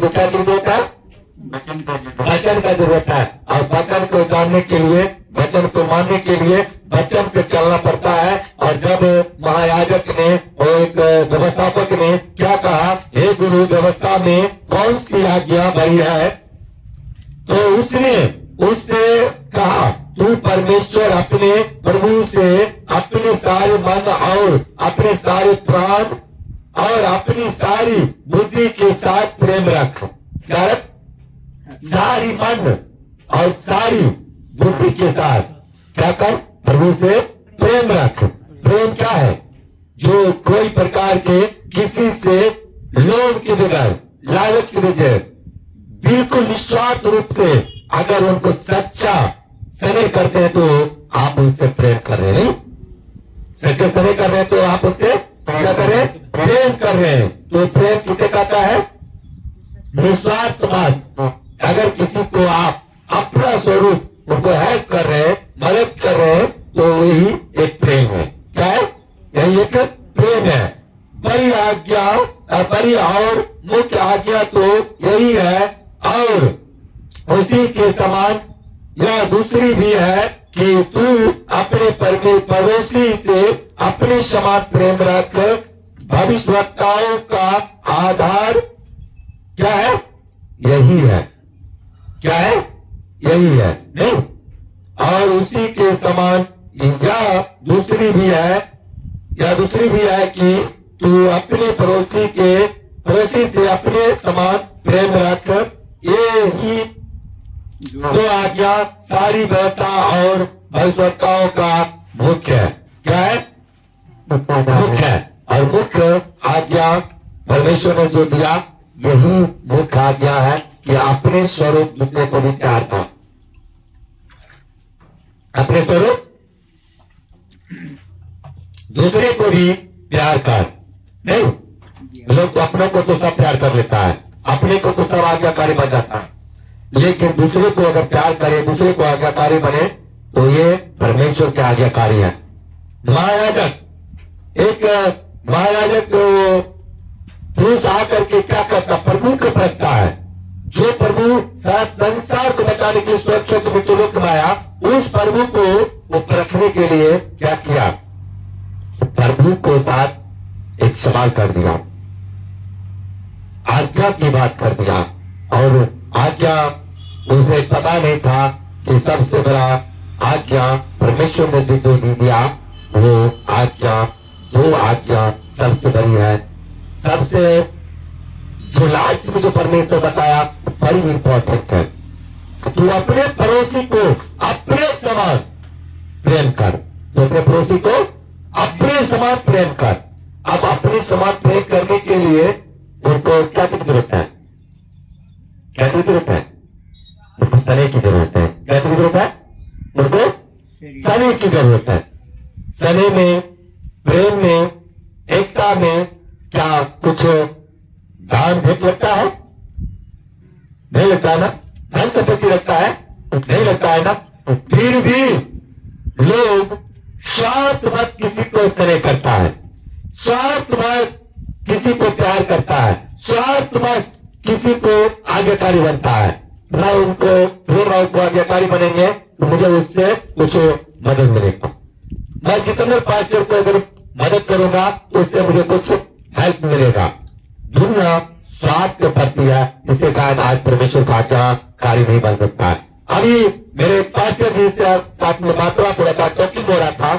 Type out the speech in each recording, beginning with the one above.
हमको क्या चीज होता है? वचन का जरूरत है। और वचन को जानने के लिए, वचन को मानने के लिए वचन पे चलना पड़ता है। और जब महायाजक ने और एक व्यवस्थापक ने क्या कहा, हे गुरु, व्यवस्था में कौन सी आज्ञा बड़ी है? तो उसने उससे कहा, तू परमेश्वर अपने प्रभु से अपने सारे मन और अपने सारे प्राण और अपनी सारी बुद्धि के साथ प्रेम रख। क्या रख? सारी मन और सारी बुद्धि के साथ क्या कर? प्रभु से प्रेम रख। प्रेम क्या है? जो कोई प्रकार के किसी से लोभ के बगैर, लालच के बगैर, बिल्कुल निस्वार्थ रूप से अगर उनको सच्चा स्नेह करते हैं तो आप उनसे प्रेम कर रहे हैं। नहीं, सच्चा स्नेह कर रहे हैं तो आप उनसे क्या कर रहे हैं? प्रेम कर रहे हैं। तो प्रेम किसे कहता है? निस्वार्थ भाव। अगर किसी को आप अपना स्वरूप उनको हेल्प कर रहे हैं, मदद कर रहे हैं, तो यही एक प्रेम है। क्या है? यही एक प्रेम है। बड़ी आज्ञा, बड़ी और मुख्य आज्ञा तो यही है। और उसी के समान यह दूसरी भी है कि तू अपने पड़ोसी से अपने समान प्रेम रख। भविष्यवक्ताओं का आधार क्या है? यही है। क्या है? यही है। नहीं, और उसी के समान यह दूसरी भी है, यह दूसरी भी है कि तू अपने पड़ोसी से अपने समान प्रेम रख। ये ही जो आज्ञा सारी व्यवस्था और भविष्यवक्ताओं का मुख्य है। क्या है? मुख्य है। और मुख्य आज्ञा परमेश्वर ने जो दिया, यही मुख्य आज्ञा है कि अपने स्वरूप दूसरे को भी प्यार कर। अपने स्वरूप दूसरे को भी प्यार कर। नहीं, लोग तो अपनों को तो सब प्यार कर लेता है, अपने को तो सब आज्ञाकारी बन जाता है, लेकिन दूसरे को अगर प्यार करे, दूसरे को आज्ञाकारी बने, तो ये परमेश्वर के आज्ञाकारी है। महायाजक, एक महायाजक पुरुष आकर के क्या करता? प्रभु को रखता है। जो प्रभु संसार को बचाने के लिए स्वच्छ मृत्यु कमाया, उस प्रभु को वो परखने के लिए क्या किया? प्रभु को साथ एक सवाल कर दिया, आज्ञा की बात कर दिया। और आज्ञा उसे पता नहीं था कि सबसे बड़ा आज्ञा परमेश्वर ने जो दिया, वो आज्ञा, दो आज्ञा सबसे बड़ी है। सबसे जो लास्ट में जो परमेश्वर बताया, बड़ी इंपॉर्टेंट है। तू अपने पड़ोसी को अपने समान प्रेम कर। तो अपने पड़ोसी को अपने समान प्रेम कर। अब अपने समान प्रेम करने के लिए उनको क्या की जरूरत है? क्या की जरूरत है? उनको स्नेह की जरूरत है। क्या की जरूरत है? उनको स्नेह की जरूरत है। स्नेह में, प्रेम में, एकता में क्या कुछ दान भेंट लगता है? नहीं लगता है ना? धन संपत्ति लगता है? नहीं लगता है ना? फिर भी लोग स्वार्थवश किसी को स्नेह करता है, स्वार्थवश किसी को प्यार करता है, स्वार्थवश किसी को आज्ञाकारी बनता है। मैं उनको आज्ञाकारी बनेंगे तो मुझे उससे कुछ मदद मिलेगा। मैं जितने पास्टर को अगर मदद करूंगा तो उससे मुझे कुछ हेल्प मिलेगा। दुनिया स्वार्थ के प्रति है, जिसके कारण आज परमेश्वर का आज्ञाकारी नहीं बन सकता है। अभी मेरे पास्टर जी से साथ में बात हो रहा था, टॉकिंग हो रहा था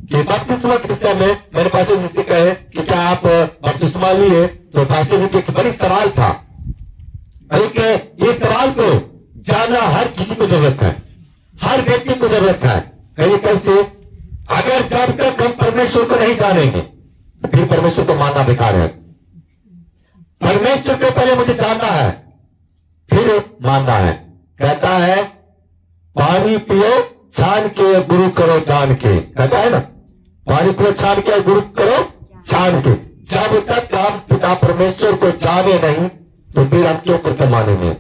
कि बपतिस्मा के विषय में मैंने पास्टर जी से कहे कि क्या आप बपतिस्मा लिए? तो पास्टर जी के एक बड़ी सवाल था। ये सवाल को जानना हर किसी को जरूरत है, हर व्यक्ति को जरूरत है। कहीं कैसे? अगर जब तक हम परमेश्वर को नहीं जानेंगे, फिर परमेश्वर को मानना बेकार है। परमेश्वर को पहले मुझे जानना है, फिर मानना है। कहता है पानी पियो छान के, गुरु करो जान के। कहता है ना, पानी पियो छान के, गुरु करो जान के। जब तक हम पिता परमेश्वर को जाने नहीं, तो फिर हम क्यों करके मानेंगे?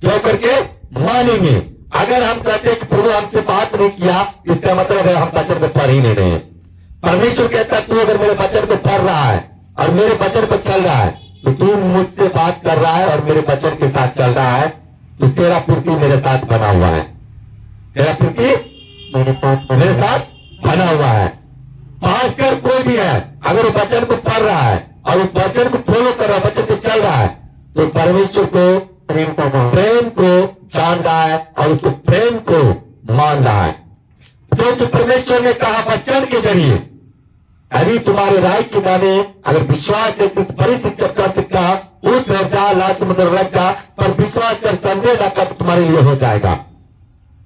क्यों करके मानेंगे? अगर हम कहते हैं कि प्रभु हमसे बात नहीं किया, इसका मतलब है हम वचन को पढ़ ही नहीं रहे। परमेश्वर कहता है तू अगर मेरे वचन को पढ़ रहा है और मेरे वचन पर चल रहा है, तो तू मुझसे बात कर रहा है और मेरे वचन के साथ चल रहा है, तो तेरा पूर्ति मेरे साथ बना हुआ है, तेरा पूर्ति मेरे साथ बना हुआ है। पास्टर कोई भी है, अगर वो वचन को पढ़ रहा है और वो वचन को फॉलो कर रहा है, वचन पे चल रहा है, तो परमेश्वर को प्रेम को जान रहा है और उसको प्रेम को मान रहा है। तो परमेश्वर ने कहा वचन के जरिए, यदि तुम्हारे राय की माने अगर विश्वास है तो बड़ी शिक्षक का सिक्का उठ और जा, ला समुद्र लग जा, पर विश्वास कर संदेह न कर, तुम्हारे लिए हो जाएगा।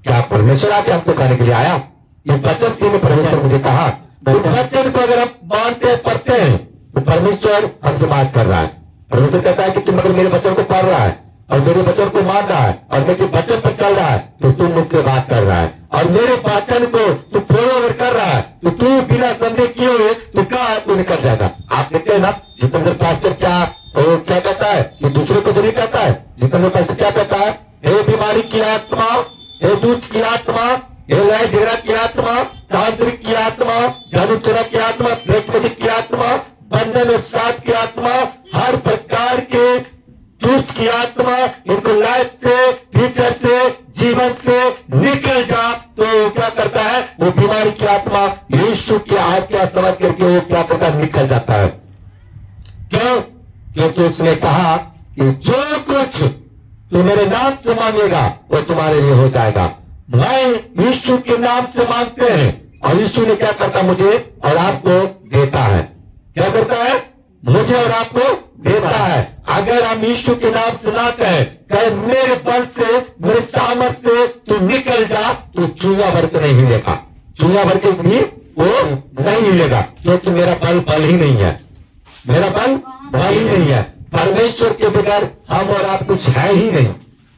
क्या परमेश्वर आके हमको कहने के लिए आया? ये वचन से में परमेश्वर मुझे कहा, तो वचन को अगर हम मानते हैं, पढ़ते हैं, तो परमेश्वर हमसे बात कर रहा है। परमेश्वर कहता है कि तुम अगर मेरे वचन को पढ़ रहा है और मेरे वचन को मान रहा है और मेरे वचन पर चल रहा है, तो तुम मुझसे बात कर रहा है, और मेरे वचन को तू फॉलो अगर कर रहा है, तो तू बिना संदेह किए हुए तो कहा तू निकल जाएगा। आप देखते हैं ना जितेंद्र पास्टर क्या कहता है कि दूसरे को तो नहीं कहता है। जितेंद्र पास्टर क्या कहता है? हे बीमारी की आत्मा, हे दूध की आत्मा, हे लय झगड़ा की आत्मा, तांत्रिक की आत्मा, जादू चोरा की आत्मा, ब्रेकबजी की आत्मा, बंधन अवसाद की आत्मा, हर प्रकार के दुष्ट की आत्मा, इनको लाइफ से, फ्यूचर से, जीवन से निकल जा। तो क्या करता है? वो बीमारी की आत्मा यीशु की आज्ञा समझ करके वो क्या करता है? निकल जाता है। क्यों? क्योंकि उसने कहा कि जो कुछ तू मेरे नाम से मांगेगा वो तुम्हारे लिए हो जाएगा। मैं यीशु के नाम से मांगते हैं और यीशु ने क्या करता? मुझे और आपको देता है। क्या करता है? मुझे और आपको देता है। अगर हम यीशु के नाम से ना कहे मेरे बल से, मेरे सामर्थ से तू निकल जा, तो चूहा भर के नहीं हिलेगा, चूहा भर के भी वो नहीं हिलेगा, क्योंकि मेरा बल ही नहीं है, मेरा बल ही नहीं है। परमेश्वर के बगैर हम और आप कुछ है ही नहीं,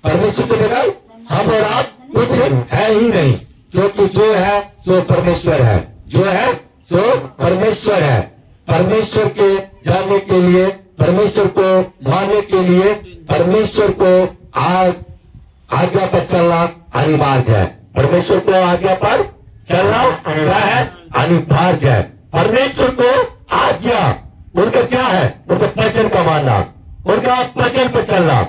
परमेश्वर के बगैर हम और आप कुछ है ही नहीं, क्योंकि जो है सो परमेश्वर है, जो है सो परमेश्वर है। परमेश्वर के जानने के लिए, परमेश्वर को मानने के लिए, परमेश्वर को आज्ञा पर चलना अनिवार्य है। परमेश्वर को आज्ञा पर चलना क्या है? अनिवार्य है। परमेश्वर को आज्ञा उनका क्या है? उनका वचन का मानना, उनका वचन पर चलना।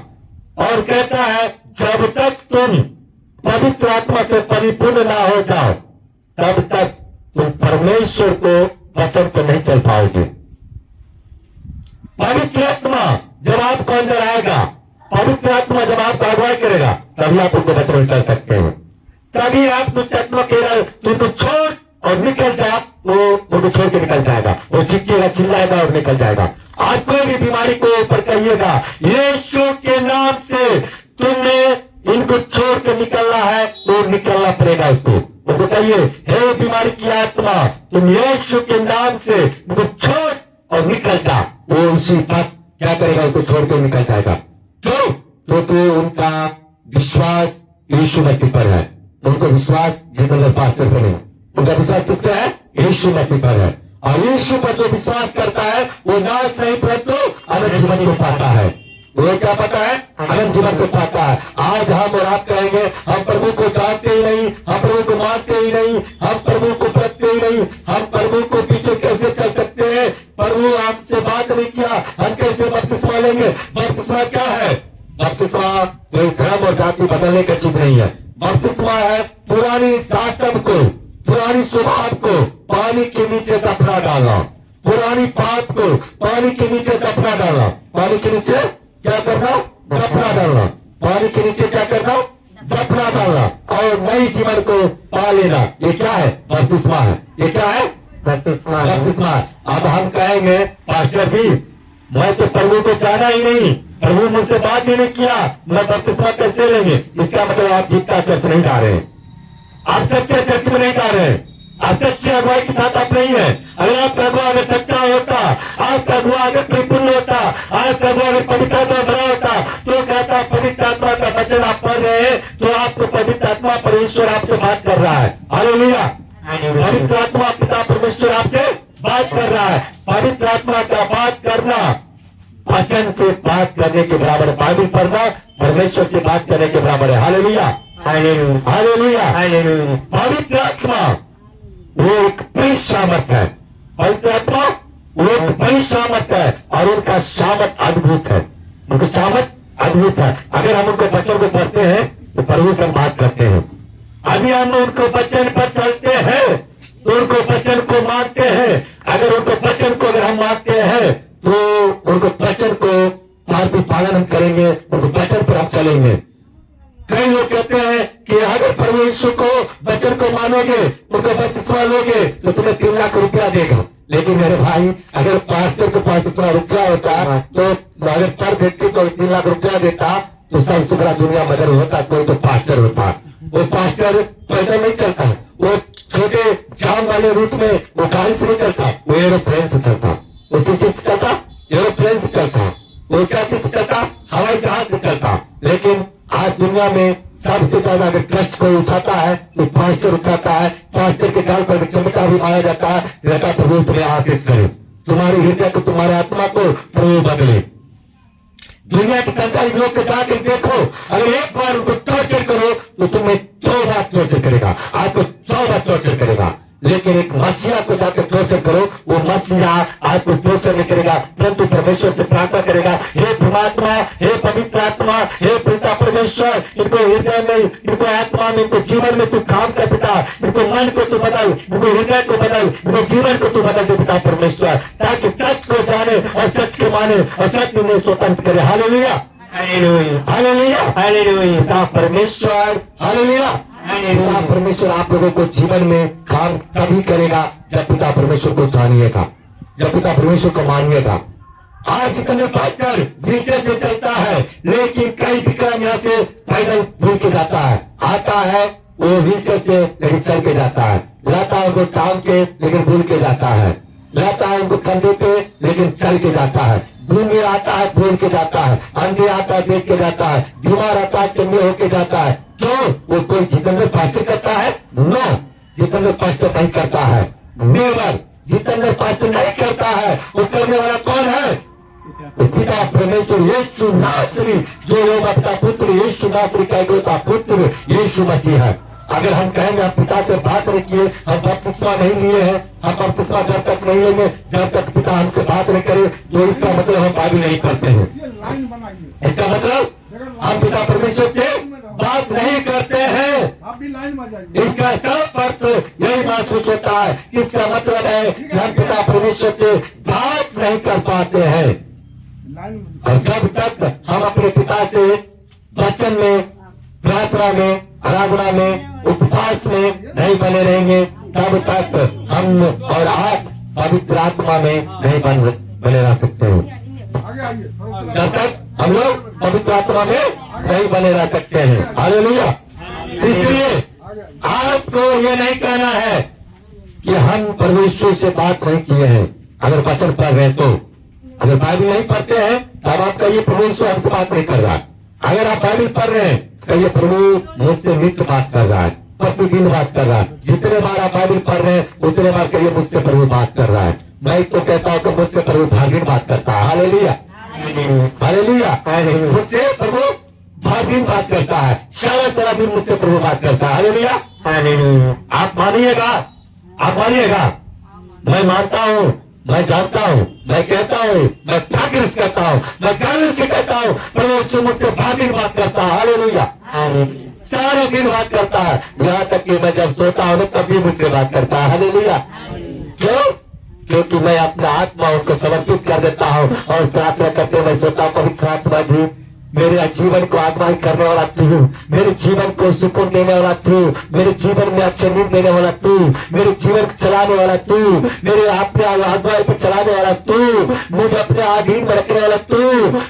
और कहता है जब तक तुम पवित्र आत्मा से परिपूर्ण ना हो जाओ, तब तक तुम परमेश्वर को वचन पर नहीं चल पाओगे। पवित्र आत्मा जब आपको अंदर आएगा, पवित्र आत्मा जब आपको अगुवाई करेगा, तभी आप उनको वचन में चल सकते हैं। तभी आप दुष्ट आत्मा के तुमको छोड़ और निकल जा, वो उनको छोड़ के निकल जाएगा, वो चिल्लाएगा, चिल्लाएगा और निकल जाएगा। आज कोई भी बीमारी को ऊपर कहिएगा, यीशु के नाम से तुमने इनको छोड़ के निकलना है, तो निकलना पड़ेगा उसको। उनको कहिए हे बीमारी की आत्मा, तुम यीशु के नाम से उनको छोड़ और निकल जा। वो उसी वक्त क्या करेगा? उसको छोड़ के निकल जाएगा। क्यों? तो उनका विश्वास यीशु मसीह पर है, उनको विश्वास जितेंद्र पास्टर पर नहीं, उनका विश्वास किस पे है? यीशु मसीह पर है। और यीशु पर जो विश्वास करता है वो नाश नहीं परंतु अनंत जीवन को पाता है। वो क्या पाता है? अनंत जीवन को पाता है। आज हम और आप कहेंगे हम प्रभु को जानते ही नहीं, हम प्रभु को मानते ही नहीं, हम प्रभु को परखते ही नहीं, हम प्रभु को पीछे कैसे चल सकते हैं? प्रभु हमसे बात नहीं किया, हम कैसे बपतिस्मा लेंगे? बपतिस्मा क्या है? बपतिस्मा कोई धर्म और जाति बदलने का चीज नहीं है। बपतिस्मा है पुरानी दातब को, पुरानी स्वभाव को पानी के नीचे दफना डालना, पुरानी पाप को पानी के नीचे दफना डालना। पानी के नीचे क्या करना? दफना डालना। पानी के नीचे क्या करना? दफना डालना और नई जीवन को पा लेना। ये क्या है? बपतिस्मा है। ये क्या है? बपतिस्मा। अब हम कहेंगे पास्टर जी मैं तो प्रभु को जाना ही नहीं, प्रभु मुझसे बात ही नहीं किया, मैं बपतिस्मा कैसे लेंगे? इसका मतलब आप जीता चर्च नहीं जा रहे हैं, आप सच्चे चर्च में नहीं जा रहे हैं, आप सच्चे अगुवाई के साथ आप नहीं है। अगर आपका अगुआ अगर सच्चा होता, आपका अगुआ अगर परिपूर्ण होता, आपका अगुआ अगर पवित्र आत्मा भरा होता, तो कहता पवित्र आत्मा का वचन आप पढ़ रहे हैं तो आपको पवित्र आत्मा परमेश्वर आपसे बात कर रहा है। हालेलुया। पवित्र आत्मा पिता परमेश्वर आपसे बात कर रहा है। पवित्र आत्मा का बात करना वचन से बात करने के बराबर है। बाइबल पढ़ना परमेश्वर से बात करने के बराबर है। हालेलुया, हालेलुया, पवित्र आत्मा वो एक बड़ी सामर्थ है। पवित्र आत्मा वो एक बड़ी शामत है और उनका शामत अद्भुत है, उनकी शामत अद्भुत है। अगर हम उनको वचन को पढ़ते हैं तो प्रभु से हम बात करते हैं। अभी हम उनको वचन पर चलते हैं तो उनको वचन को मानते हैं। अगर उनको वचन को अगर हम मानते हैं तो उनको वचन को पालन हम करेंगे, उनको वचन पर हम चलेंगे। कई लोग कहते हैं कि अगर प्रभु यीशु को वचन को मानोगे, उनको बपतिस्मा लोगे तो तुम्हें 3 लाख रुपया देगा। लेकिन मेरे भाई, अगर पास्टर के पास इतना रुपया होता तो अगर पर व्यक्ति को 3 लाख रुपया देता तो सबसे बड़ा दुनिया मगर होता कोई तो पास्टर होता। वो पास्टर पैदल नहीं चलता, वो छोटे जाम वाले रूट में वो गाड़ी से नहीं चलता, वो एरोप्लेन से चलता। वो किस चीज से चलता? एरोप्लेन से चलता। वो क्या चीज से चलता? हवाई जहाज से चलता। लेकिन आज दुनिया में सबसे ज्यादा अगर कष्ट कोई उठाता है तो पास्टर उठाता है। पास्टर के गाल पर चमका भी मारा जाता है, रहता प्रभु तुम्हें आशीष करे, तुम्हारी हृदय को, तुम्हारे आत्मा को प्रभु बदले। दुनिया के संसारिक लोग के जाकर देखो, अगर एक बार उनको टॉर्चर करो तो तुम्हें 100 बार टॉर्चर करेगा, आपको 100 बार टॉर्चर करेगा। लेकिन एक मसीहा को जाकर टॉर्चर करो, वो मसीहा आपको टॉर्चर नहीं करेगा, परंतु परमेश्वर से प्रार्थना करेगा, हे परमात्मा, हे पवित्र आत्मा, हे पिता परमेश्वर, इनको हृदय में, इनको आत्मा में, इनको जीवन में तू काम कर पिता, इनको मन को तू बदल, इनको हृदय को बदल, इनको जीवन को तू बदल दे पिता परमेश्वर, ताकि सच को जाने और सच के माने और सच इन्हें स्वतंत्र करे। Hallelujah, hallelujah, hallelujah, hallelujah. पिता परमेश्वर, हालेलुया, पिता परमेश्वर आप लोगों को जीवन में काम तभी करेगा जब पिता परमेश्वर को जानिएगा, जब पिता परमेश्वर को मानिएगा। आज कल पास्टर व्हीलचेयर से चलता है, लेकिन कई विक्रम यहाँ से पैदल भूल के जाता है, आता है वो व्हीलचेयर से लेकिन चल के जाता है, लाता है उनको टांग के लेकिन भूल के जाता है, लाता है उनको कंधे पे लेकिन चल के जाता है, गूंगे आता है भूल के जाता है, अंधे आता है देख के जाता है, बीमार आता है चंगे होके जाता है। तो वो कोई जितेंद्र पास्टर करता है? नो, जितेंद्र पास्टर नहीं करता है। नेवर, जितेंद्र पास्टर नहीं करता है। वो करने वाला कौन है? तो पिता परमेश्वर यीशु नासरी, जो योगा पिता पुत्र यीशु नासरी का इकलौता पुत्र यीशु मसीह है। अगर हम कहेंगे हम पिता से बात नहीं किए, हम बपतिस्मा नहीं लिए हैं, हम बपतिस्मा जब तक नहीं लेंगे जब तक पिता हमसे बात नहीं करे, तो इसका मतलब हम बाइबल नहीं पढ़ते हैं। इसका मतलब हम पिता परमेश्वर से बात नहीं करते हैं। आप भी लाइन में जाइए। इसका सब अर्थ यही महसूस होता है। इसका मतलब है कि हम पिता परमेश्वर से बात नहीं कर पाते हैं। और जब तक हम अपने पिता से वचन में, प्रार्थना में, आराधना में, उपवास में नहीं बने रहेंगे, तब तक हम और आप पवित्र आत्मा में नहीं बने रह सकते हैं। आगे आइए, जब तक हम लोग पवित्र आत्मा में नहीं बने रह सकते हैं। हालेलुया। इसलिए आपको ये नहीं कहना है कि हम परमेश्वर से बात नहीं किए हैं। अगर वचन पढ़ रहे हैं तो, अगर बाइबल नहीं पढ़ते हैं तब आप कहिए परमेश्वर हमसे बात नहीं कर रहा। अगर आप बाइबल पढ़ रहे हैं कहिए प्रभु मुझसे नित्य बात कर रहा है, प्रतिदिन बात कर रहा है। जितने बार आप बाइबल पढ़ रहे हैं उतने बार कहिए मुझसे प्रभु बात कर रहा है। मैं तो कहता हूँ कि मुझसे प्रभु हर दिन बात करता है। Hallelujah, hallelujah. मुझसे प्रभु हर दिन बात करता है, सारा दिन मुझसे प्रभु बात करता है। Hallelujah, hallelujah. आप मानिएगा, आप मानिएगा। मैं मानता हूँ, मैं जानता हूँ, मैं कहता हूँ, मैं ठाकुर से कहता हूँ, मैं गर्व से कहता हूँ, प्रभु मुझसे हर दिन बात करता है। हालेलुया, सारे दिन बात करता है। यहाँ तक कि मैं जब सोता हूँ तब भी मुझसे बात करता है। हालेलुया। क्यों? क्योंकि मैं अपना आत्मा उनको समर्पित कर देता हूँ और प्रार्थना करते हुए सोता हूँ, पवित्र आत्मा जी मेरे जीवन को आगमन करने वाला तू, मेरे जीवन को सुकून देने वाला तू, मेरे जीवन में अच्छे नींद देने वाला तू, मेरे जीवन को चलाने वाला तू, मेरे अपने अगुवाई पर चलाने वाला तू, मुझे अपने अधीन में रखने वाला तू,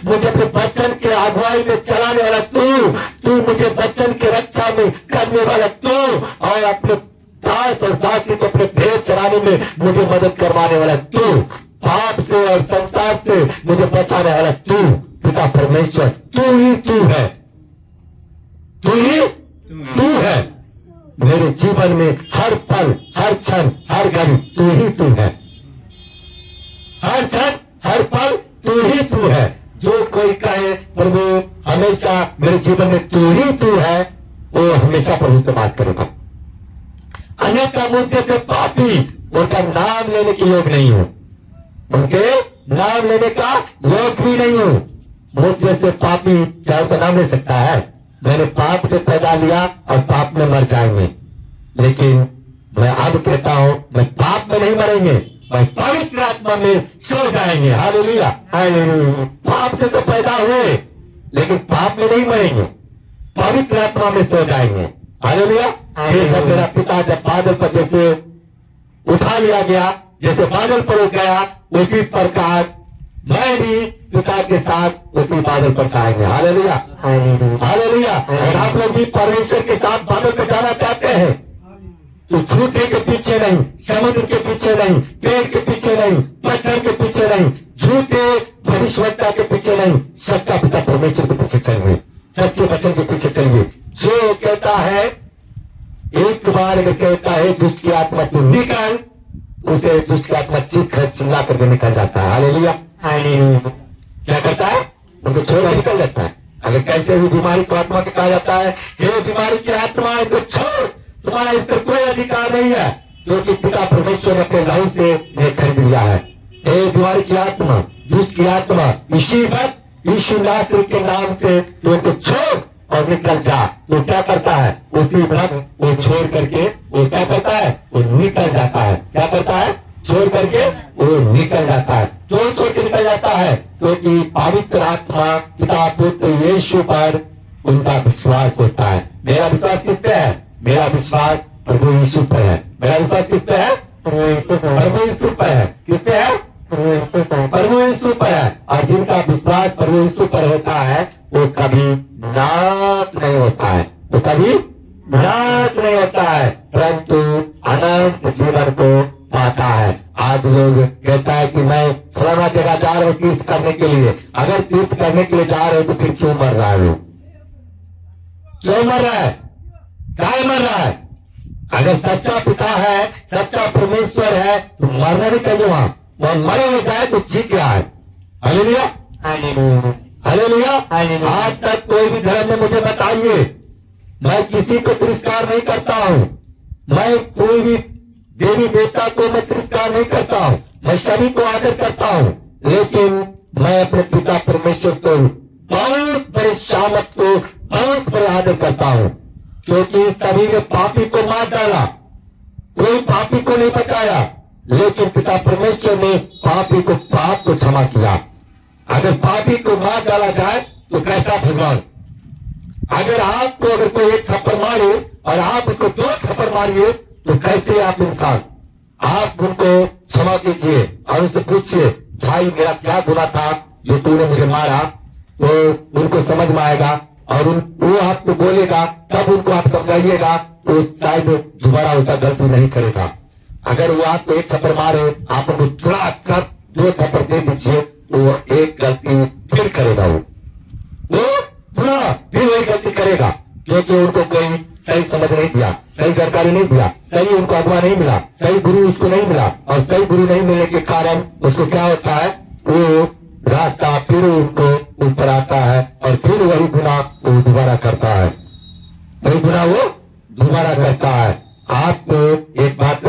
मुझे अपने वचन के अगुवाई में चलाने वाला तू मुझे वचन के रक्षा में करने वाला तू, और अपने दास और दासी को अपने भेद चलाने में मुझे मदद करवाने वाला तू, पाप से और संसार से मुझे बचाने वाला तू। पिता परमेश्वर तू ही तू है, तू ही तू है। मेरे जीवन में हर पल, हर क्षण, हर घड़ी तू ही तू है। हर क्षण, हर पल तू ही तू है। जो कोई कहे प्रभु हमेशा मेरे जीवन में तू ही तू है, वो हमेशा प्रभु से बात करेगा। अन्यथा मुझे से पापी उनका नाम लेने के योग नहीं हो। उनके नाम लेने का योग भी नहीं हूं। मुझ जैसे पापी क्या उनका नाम ले सकता है? मैंने पाप से पैदा लिया और पाप में मर जाएंगे, लेकिन मैं अब कहता हूं मैं पाप में नहीं मरेंगे, मैं पवित्र आत्मा में सो जाएंगे। Hallelujah, hallelujah. पाप से तो पैदा हुए, लेकिन पाप में नहीं मरेंगे, पवित्र आत्मा में सो जाएंगे। हालेलुया। फिर जब मेरा पिता जब बादल पर जैसे उठा लिया गया, जैसे बादल पर उठ गया, उसी प्रकार मैं भी पिता के साथ उसी बादल पर जाएंगे। Hallelujah, hallelujah. और आप लोग भी परमेश्वर के साथ बादल पर जाना चाहते हैं तो झूठे के पीछे नहीं, समुद्र के पीछे नहीं, पेड़ के पीछे नहीं, पत्थर के पीछे नहीं, झूठे भविष्यवक्ता के पीछे नहीं, सच्चा पिता परमेश्वर के पीछे चलिए, सच्चे वचन के पीछे चलिए। जो कहता है, एक बार अगर कहता है दुष्ट की आत्मा तू निकल, उसे दुष्ट की आत्मा चिल्ला करके निकल जाता है। हालेलुया, क्या करता है? उनको छोड़ निकल जाता है। अगर कैसे भी बीमारी को आत्मा के कहा जाता है, ये बीमारी की आत्मा है तो छोड़, तुम्हारा इस पर कोई अधिकार नहीं है, क्योंकि पिता परमेश्वर ने अपने लहू से इन्हें खरीद लिया है। हे बीमारी की आत्मा, दुष्ट की आत्मा, यीशु नासरी के नाम से तो उनको छोड़ और निकल जा। तो क्या करता है? उसी वक्त वो छोड़ करके वो क्या करता है? वो निकल जाता है। क्या करता है? छोड़ करके वो निकल जाता है। क्यों छोड़ के निकल जाता है? क्योंकि पवित्र आत्मा पिता पुत्र यीशु पर उनका विश्वास होता है। मेरा विश्वास किस पे है? मेरा विश्वास प्रभु यीशु पर है। मेरा विश्वास किस पे है? प्रभु यीशु पर है। किस पे है? प्रभु यीशु पर है। और जिनका विश्वास प्रभु यीशु पर होता है वो कभी नाश नहीं होता है, वो कभी नाश नहीं होता है, परंतु अनंत जीवन को पाता है। आज लोग कहता है कि मैं फलाना जगह जा रहा हूँ तीर्थ करने के लिए। अगर तीर्थ करने के लिए जा रहे हो तो फिर क्यों मर रहा है? लोग क्यों मर रहा है? क्या मर रहा है? अगर सच्चा पिता है, सच्चा परमेश्वर है तो मरना नहीं चाहिए। वहां मरे हुए जाए तो ठीक रहा है। Hallelujah, hallelujah. आज तक कोई भी धर्म में मुझे बताइए, मैं किसी को तिरस्कार नहीं करता हूँ, मैं कोई भी देवी देवता को मैं तिरस्कार नहीं करता हूँ, मैं सभी को आदर करता हूँ, लेकिन मैं अपने पिता परमेश्वर को बहुत बड़े शामत को बहुत बड़े आदर करता हूँ, क्योंकि सभी ने पापी को मार डाला, कोई पापी को नहीं बचाया, लेकिन पिता परमेश्वर ने पापी को पाप को क्षमा किया। अगर पापी को मार डाला जाए तो कैसा भगवान? अगर आपको अगर कोई एक थप्पड़ मारे और आप उसको 2 थप्पड़ मारिए तो कैसे आप इंसान? आप उनको क्षमा कीजिए और उनसे पूछिए, भाई मेरा क्या गुनाह था जो तूने मुझे मारा? तो उनको समझ में आएगा और वो आपको बोलेगा, तब उनको आप समझाइएगा तो शायद दोबारा उसका गलती नहीं करेगा। अगर वो आपको एक थप्पड़ मारे, आप उनको थोड़ा अच्छा 2 थप्पड़ दे दीजिए तो वो एक गलती फिर करेगा, वो थोड़ा फिर वही गलती करेगा, क्योंकि उनको कोई सही समझ नहीं दिया, सही जानकारी नहीं दिया, सही उनको अगवा नहीं मिला, सही गुरु उसको नहीं मिला, और सही गुरु नहीं मिलने के कारण उसको क्या होता है? वो रास्ता फिर उनको ऊपर आता है और फिर वही गुनाह वो दोबारा करता है, वही गुनाह वो दोबारा करता है। आपको एक बात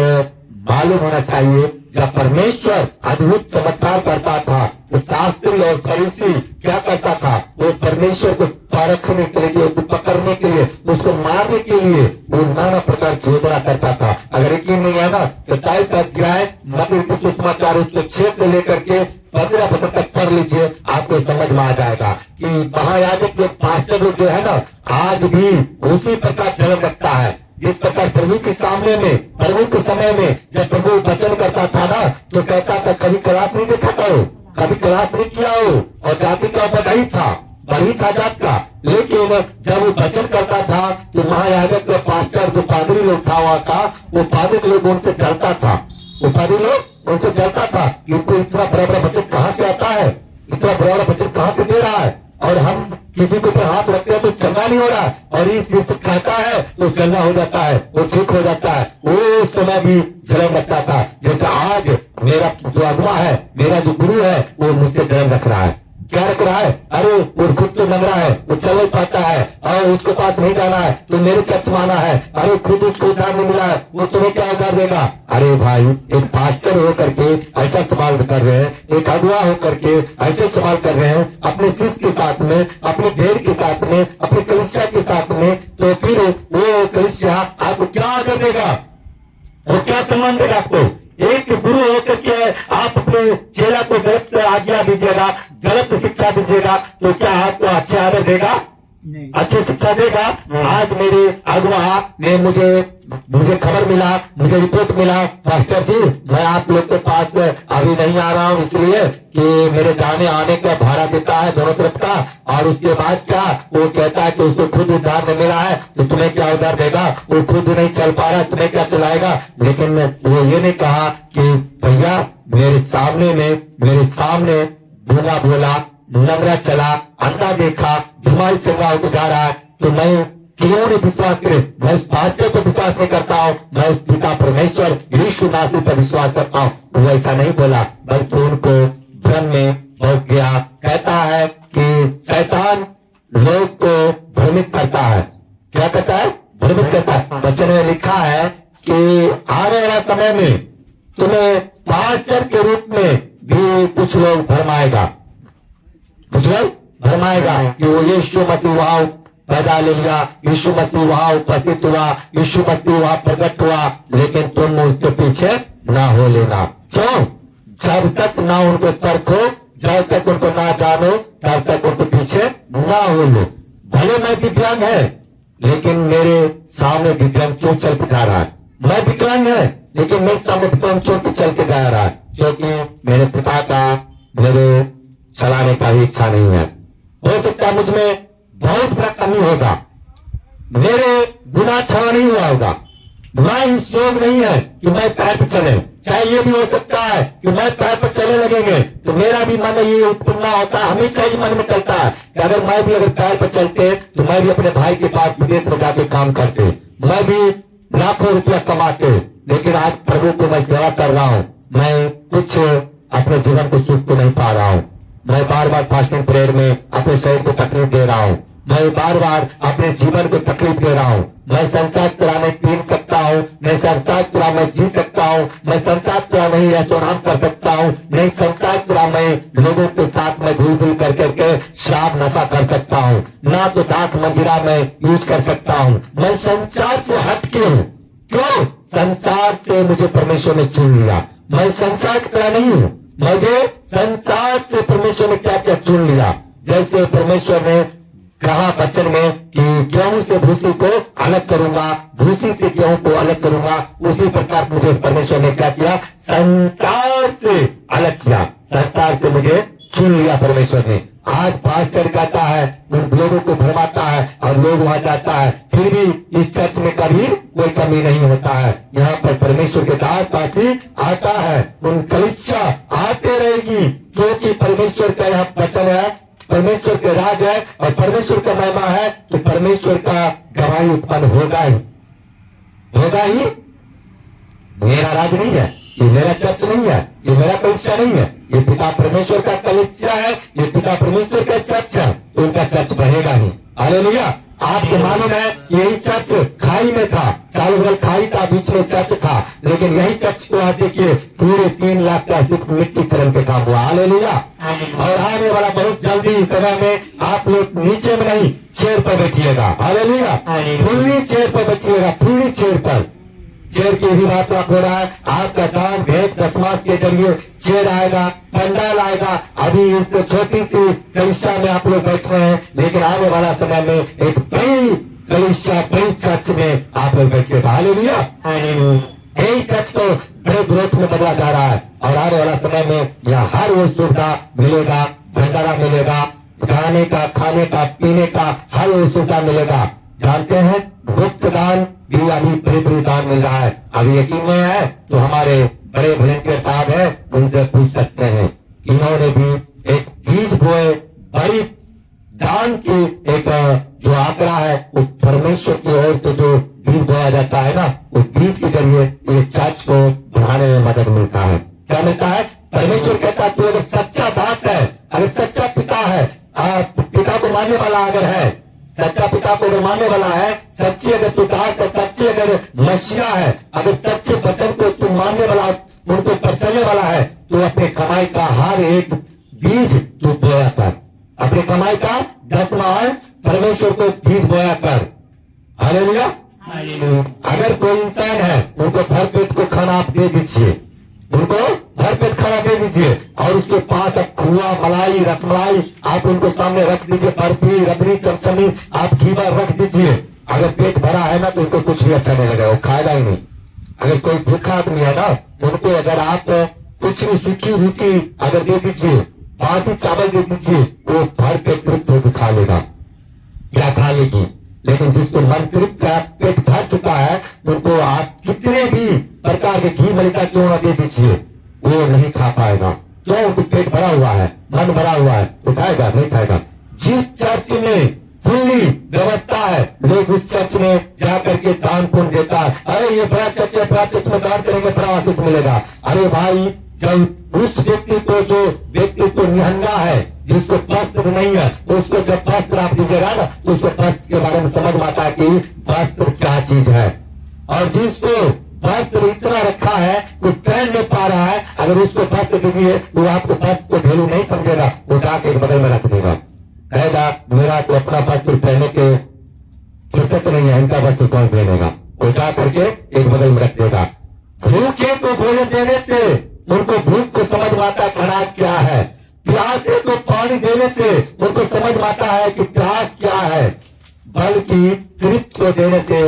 मालूम होना चाहिए, जब परमेश्वर अद्भुत चमत्कार करता था तो शास्त्री और फरीसी क्या करता था? वो परमेश्वर को परखने के लिए, उसको पकड़ने के लिए, उसको मारने के लिए वो नाना प्रकार की योजना करता था। अगर यकीन नहीं है ना तो 27 अध्याय मत्ती सुसमाचार उसके 6 से लेकर के 15 पद तक पढ़ लीजिए, आपको समझ में आ जाएगा कि महायाजक लोग, पास्टर लोग जो है ना, आज भी उसी प्रकार चलन रखता है जिस प्रकार प्रभु के सामने में, प्रभु के समय में जब प्रभु वचन करता था ना तो कहता था कभी क्लास नहीं देखा करो, कभी क्लास नहीं किया हो, और जाति का बढ़ई था, बड़ी था जात का, लेकिन जब वो वचन करता था तो महायाजक का पास्टर जो पादरी लोग था वहां का, वो पादरी लोग उनसे जलता था, वो पादरी लोग उनसे जलता था कि उनको इतना बड़ा बड़ा वचन कहाँ से आता है, इतना बड़ा बड़ा वचन कहाँ से दे रहा है, और हम किसी के ऊपर हाथ रखते हैं तो चंगा नहीं हो रहा, और इस सिर्फ कहता है तो चंगा हो जाता है, वो ठीक हो जाता है। वो समय भी जलन रखता था, जैसे आज मेरा जो अगुआ है, मेरा जो गुरु है, वो मुझसे जलन रख रहा है, क्या रख रहा है? अरे वो खुद तो लंगड़ा है, वो चल नहीं पाता है और उसके पास नहीं जाना है, तो मेरे चर्च में आना है। अरे खुद उसको उधार नहीं मिला है, वो तुम्हें क्या उधार देगा? अरे भाई, एक पास्टर होकर के ऐसा सवाल कर रहे हैं, एक अगुआ होकर के ऐसे सवाल कर रहे हैं अपने शिष्य के साथ में, अपने भेड़ के साथ में, अपने कलीसिया के साथ में, तो फिर वो कलीसिया आपको क्या आदर देगा? वो क्या सम्मान देगा आपको? एक गुरु होकर के आप अपने चेला को गलत आज्ञा दीजिएगा, गलत शिक्षा दीजिएगा, तो क्या आपको अच्छे आदर देगा? अच्छी शिक्षा देगा? आज मेरे अगुआ ने मुझे खबर मिला, मुझे रिपोर्ट मिला, पास्टर जी मैं आप लोग के पास अभी नहीं आ रहा हूँ, इसलिए कि मेरे जाने आने का भाड़ा देता है दोनों तरफ का, और उसके बाद क्या वो कहता है कि उसको खुद उधार नहीं मिला है, तो तुम्हें क्या उधार देगा? वो खुद नहीं चल पा रहा, तुम्हें क्या चलाएगा? लेकिन वो ये नहीं कहा कि भैया मेरे सामने भूला बोला, लंगड़ा चला, अंधा देखा, बीमारी चल रहा होकर जा रहा है, तो मैं क्यों नहीं विश्वास करे? मैं उस पास्टर पर विश्वास नहीं करता हूँ, मैं उस पिता परमेश्वर यीशु नासरी पर विश्वास करता हूँ। वो ऐसा नहीं बोला, बल्कि उनको भ्रम में पहुंच गया। कहता है कि शैतान लोग को भ्रमित करता है। क्या कहता है? भ्रमित करता है। वचन में लिखा है कि आने वाला समय में तुम्हें पास्टर के रूप में भी कुछ लोग भरमाएगा, कुछ लोग भरमाएगा कि वो यीशु मसीह वहां पैदा ले लिया, यीशु मसीह वहां उपस्थित हुआ, यीशु मसीह वहां प्रकट हुआ, लेकिन तुम उसके पीछे ना हो लेना। क्यों? जब तक ना उनको परखो, जब तक उनको ना जानो, तब तक उनको पीछे ना हो लो। भले मैं दिव्यांग है, लेकिन मेरे सामने दिव्यांग क्यों चल के जा रहा है? मैं विकलांग है, लेकिन मेरे सामने विकलांग क्यों चल के जा रहा है? क्योंकि मेरे पिता का मेरे चलाने का भी इच्छा नहीं है। हो सकता है मुझ में बहुत बड़ा कमी होगा, मेरे गुनाह क्षमा नहीं हुआ होगा, मैं इस योग नहीं है कि मैं पैर पर चले। चाहे ये भी हो सकता है कि मैं पैर पर चलने लगेंगे तो मेरा भी मन ये उत्पन्न होता है, हमेशा ही मन में चलता है कि अगर पैर पर चलते तो मैं भी अपने भाई के पास विदेश में जाके काम करते, मैं भी लाखों रुपया कमाते। लेकिन आज प्रभु को मैं सेवा कर रहा हूँ, मैं कुछ अपने जीवन को सुख तो नहीं पा रहा हूँ। मैं बार बार फास्टिंग प्रेयर में अपने शरीर को तकलीफ दे रहा हूँ, मैं बार बार अपने जीवन को तकलीफ दे रहा हूँ। मैं संसार की तरह नहीं पी सकता हूँ, मैं संसार की तरह मैं जी सकता हूँ, मैं संसार की तरह नहीं ऐशोआराम कर सकता हूँ, नहीं संसार की तरह मैं लोगों के साथ में घुल घुल कर करके शराब नशा कर सकता हूँ, ना तो दांत मंजिरा में यूज कर सकता हूँ। मैं संसार से हटके हूँ। क्यों? संसार से मुझे परमेश्वर ने चुन लिया। मैं संसार की तरह नहीं हूँ, मुझे संसार से परमेश्वर ने क्या क्या चुन लिया। जैसे परमेश्वर ने कहा वचन में कि गेहूं से भूसी को अलग करूंगा, भूसी से गेहूं को अलग करूंगा, उसी प्रकार मुझे परमेश्वर ने क्या किया? संसार से अलग किया, संसार से मुझे चुन लिया परमेश्वर ने। आज पास्टर कहता है, उन लोगों को भरमाता है और लोग वहां जाता है, फिर भी इस चर्च में कभी कोई कमी नहीं होता है। यहाँ पर परमेश्वर के दास दासी आता है, उन कलीसिया आते रहेगी, क्योंकि परमेश्वर का यहाँ वचन है, परमेश्वर के राज है और परमेश्वर का महिमा है, तो परमेश्वर का गवाही उत्पन्न होगा ही। मेरा राज नहीं है, ये मेरा चर्च नहीं है, ये मेरा कलीसिया नहीं है, ये पिता परमेश्वर का कलीसिया है, ये पिता परमेश्वर का चर्च है, तो उनका चर्च बढ़ेगा ही। हालेलुया। आपको मालूम है यही चर्च खाई में था, चारों बगल खाई था, बीच में चर्च था, लेकिन यही चर्च को आप देखिए पूरे 3 लाख का सिर्फ मिट्टी करण के काम हुआ। हालेलुया। और आने वाला बहुत जल्दी इस समय में आप लोग नीचे में नहीं, चेयर पर बैठिएगा। हालेलुया। फुल्ली चेयर पर बैठिएगा, फुल्ली चेयर पर। चेयर की भी बात हो रहा है, आपका दान भेंट दशमास के जरिए चेयर आएगा, पंडाल आएगा। अभी इस छोटी सी कलीसिया में आप लोग बैठ रहे हैं, लेकिन आने वाला समय में एक बड़ी कलीसिया, बड़ी चर्च में आप लोग बैठिएगा। हालेलुया। यही चर्च को बड़े ग्रोथ में बदला जा रहा है और आने वाला समय में यहाँ हर वो सुविधा मिलेगा, भंडारा मिलेगा, खाने का, पीने का हर वो सुविधा मिलेगा। जानते हैं गुप्त दान भी अभी बड़े दान मिल रहा है। अभी यकीन नहीं है तो हमारे बड़े वॉलंटियर साहब हैं, उनसे पूछ सकते हैं। इन्होंने भी एक बीज बोए, बड़ी दान की एक जो आंकड़ा है वो परमेश्वर की ओर से जो बीज बोया जाता है ना, उस बीज के जरिए ये चर्च को बढ़ाने में मदद मिलता है। क्या मिलता है? परमेश्वर कहता है तू अगर सच्चा दास है अगर सच्चा पिता है, पिता को मानने वाला अगर है, सच्चा पिता को अगर मानने वाला है, सच्ची अगर पिता है, सच्चे अगर मसीहा है, अगर सच्चे वचन को तू मानने वाला, उनको पर चलने वाला है, तो अपने कमाई का हर एक बीज तू बोया कर, अपने कमाई का 10वां अंश परमेश्वर को बीज बोया कर। हालेलुया। अगर कोई इंसान है, उनको भर पेट को खाना आप दे दीजिए, उनको भर पेट खाना दे दीजिए, और उसके पास अब खुआ, मलाई, रसमलाई आप उनको सामने रख दीजिए, बर्फी, रबड़ी, चमचमी आप घीवा रख दीजिए। अगर पेट भरा है ना, तो उनको कुछ भी अच्छा नहीं लगेगा, वो खाएगा ही नहीं। अगर कोई भूखा आदमी है ना, उनको अगर आप कुछ भी सूखी रोटी अगर दे दीजिए, बासी चावल दे दीजिए, वो भर पेट तृप्त होकर खा लेगा या खा लेगी। लेकिन जिसको मन तृप्त का पेट भर चुका है, उनको आप कितने भी प्रकार के घी मलिका क्यों न दे दीजिए, वो नहीं खा पाएगा। क्यों? उनको पेट भरा हुआ है, मन भरा हुआ है, तो खाएगा नहीं खाएगा। जिस चर्च में फुल्ली व्यवस्था है, लोग उस चर्च में जाकर के दान पुण्य देता है। अरे ये बड़ा चर्च है, बड़ा चर्च में दान करेंगे बड़ा आशीष मिलेगा। अरे भाई, जब उस व्यक्ति को, जो व्यक्ति को निहंगा है, जिसको वस्त्र नहीं है, उसको जब वस्त्र आप दीजिएगा ना, तो उसको वस्त्र के बारे में समझ में आता है कि वस्त्र क्या चीज है। और जिसको वस्त्र इतना रखा है वो पहन नहीं पा रहा है, अगर उसको वस्त्र दीजिए, वो आपको वस्त्र को वैल्यू नहीं समझेगा, वो जाके एक बगल में रख देगा, कहेगा मेरा तो अपना वस्त्र पहनने के फुर्सत नहीं है, इनका वस्त्र कौन पहनेगा, वो जा करके एक बगल में रख देगा। भूखे को भोजन देने से उनको भूख को समझ में आता है अनाज क्या है, प्यासे को पानी देने से उनको समझ में आता है कि प्यास क्या है, बल्कि तृप्त को देने से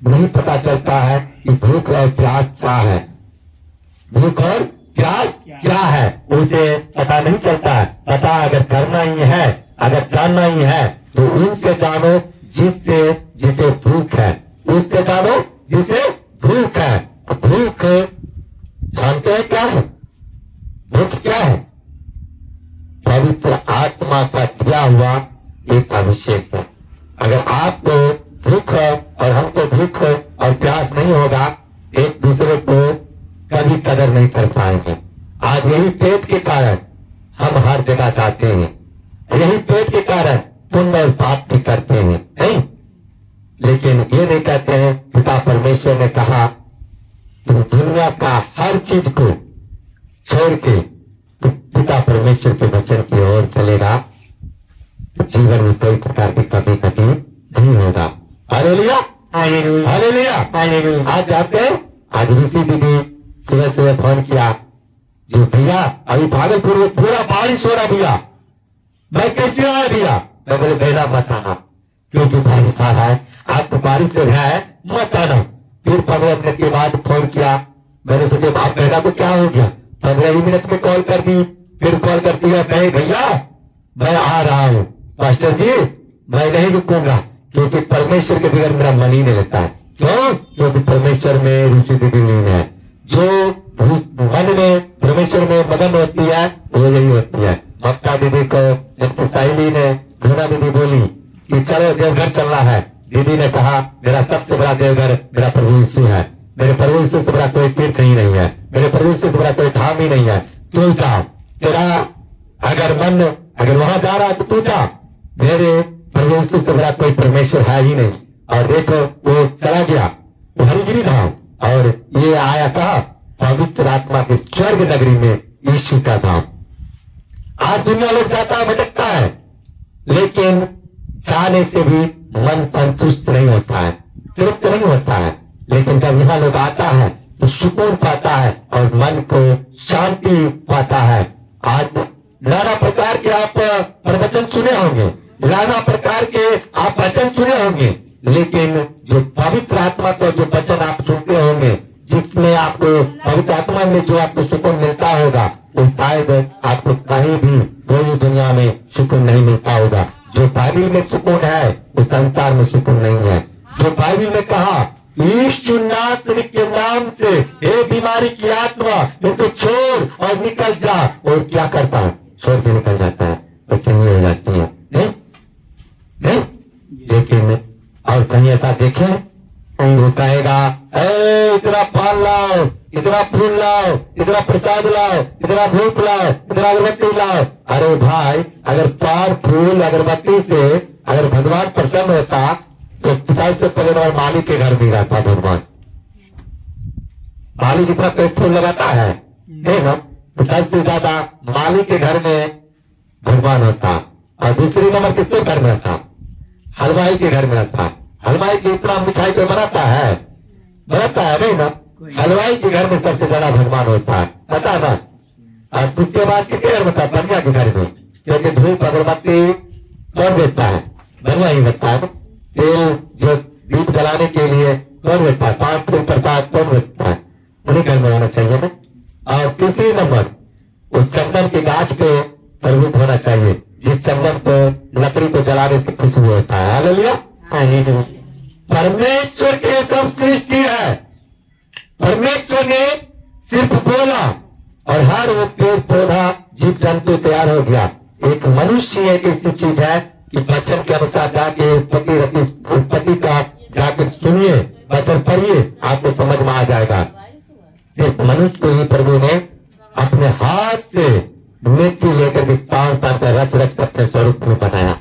नहीं पता चलता है कि भूख और प्यास क्या है, भूख और प्यास क्या है, उसे पता नहीं चलता है। पता अगर करना ही है, अगर जानना ही है, तो उनसे जानो जिससे जिसे भूख है, उससे जानो जिसे भूख है। भूख जानते हैं क्या है? भूख क्या है? पवित्र आत्मा का दिया हुआ एक अभिषेक है। अगर आपको भूख और हमको भूख और प्यास नहीं होगा, एक दूसरे को कभी कदर नहीं कर पाएंगे। आज यही पेट के कारण हम हर जगह जाते हैं, यही पेट के कारण पुण्य और पाप भी करते हैं, नहीं? लेकिन ये नहीं कहते हैं, पिता परमेश्वर ने कहा तुम दुनिया का हर चीज को छोड़ के पिता परमेश्वर के वचन की ओर चलेगा, तो जीवन में कोई प्रकार की कभी कभी नहीं होगा। Hallelujah, hallelujah, hallelujah. आज जाते हैं, आज ऋषि दीदी सुबह सुबह फोन किया, जो भैया अभी भागलपुर में पूरा बारिश हो रहा भैया, मैं कैसे आया भैया? मैं बोले बेटा मत आना, क्योंकि बारिश आ रहा है, आपको बारिश से रहा है, मत आना। फिर 15 मिनट के बाद फोन किया, मैंने सोचा आप बेटा को क्या हो गया, 15 ही मिनट में कॉल कर दी, फिर कॉल कर दिया, नहीं भैया मैं आ रहा हूँ, मास्टर जी मैं नहीं रुकूंगा, क्योंकि परमेश्वर के बगैर मेरा मन ही नहीं लगता है। क्यों? क्योंकि परमेश्वर में रुचि दीदी लीन है। जो मन में परमेश्वर में मगन होती है, वो यही होती है। मक्का दीदी को इनकी सहेली ने, धूना दीदी बोली कि चलो देवघर चलना है। दीदी ने कहा मेरा सबसे बड़ा देवघर मेरा प्रभु यीशु है, मेरे प्रभु यीशु से बड़ा कोई तीर्थ ही नहीं है, मेरे प्रभु यीशु से बड़ा कोई धाम ही नहीं है, तू जा, तेरा अगर मन अगर वहां जा रहा है तो तू जा, मेरे प्रभु यीशु से बड़ा कोई परमेश्वर है ही नहीं। और देखो वो चला गया वो हरिगिरी धाम, और ये आया कहा पवित्र आत्मा के स्वर्ग नगरी में यीशु का धाम। आज दुनिया लोग जाता है, भटकता है, लेकिन जाने से भी मन संतुष्ट नहीं होता है, तृप्त नहीं होता है। लेकिन जब यहाँ लोग आता है तो सुकून पाता है और मन को शांति पाता है। आज नाना प्रकार के आप प्रवचन सुने होंगे, नाना प्रकार के आप वचन सुने होंगे, लेकिन जो पवित्र आत्मा का जो वचन आप सुनते होंगे, जिसमें आपको पवित्र आत्मा में जो आपको सुकून मिलता होगा, वो शायद आपको कहीं भी पूरी दुनिया में सुकून नहीं मिलता होगा। जो बाइबल में सुकून है वो संसार में सुकून नहीं है। जो बाइबल में कहा यीशु नासरी के नाम से हे बीमारी की आत्मा इनको छोड़ और निकल जा, और क्या करता है? छोड़ के निकल जाता है, तो चंगी हो जाती है, नहीं? लेकिन और कहीं ऐसा देखें वो कहेगा इतना फल लाओ, इतना फूल लाओ, इतना प्रसाद लाओ, इतना धूप लाओ, इतना अगरबत्ती लाओ। अरे भाई, अगर पार फूल अगरबत्ती से अगर भगवान प्रसन्न होता तो सबसे पहले तो मालिक के घर में रहता भगवान। मालिक इतना पेड़ फूल लगाता है नहीं ना, तो सबसे ज्यादा मालिक के घर में भगवान होता। और दूसरी नंबर किसके घर में रहता? हलवाई के घर में रहता। हलवाई की इतना मिठाई कोई बनाता है नहीं ना। हलवाई के घर में सबसे ज्यादा भगवान होता है, पता ना। और उसके बाद किसके घर में होता? बनिया के घर में, क्योंकि धूप अगरबत्ती कौन देता है? बनिया ही देता है। तेल जो दीप जलाने के लिए कौन देता है? 5 फूल प्रसाद कौन देता है? उन्हीं घर में होना चाहिए ना। और तीसरी नंबर, उस चंदन के गाछ पे प्रभुत्व होना चाहिए, जिस चंदन को लकड़ी को जलाने से खुशबू होता है। हालेलुया। परमेश्वर की सब सृष्टि है। परमेश्वर ने सिर्फ बोला और हर वो पेड़ पौधा जीव जंतु तैयार हो गया। एक मनुष्य एक ऐसी चीज है कि वचन के अनुसार जाके उत्पत्ति का जाके सुनिए, वचन पढ़िए, आपको समझ में आ जाएगा। सिर्फ मनुष्य को ही प्रभु ने अपने हाथ से मिट्टी लेकर के स्थान रच रच कर अपने स्वरूप में बनाया,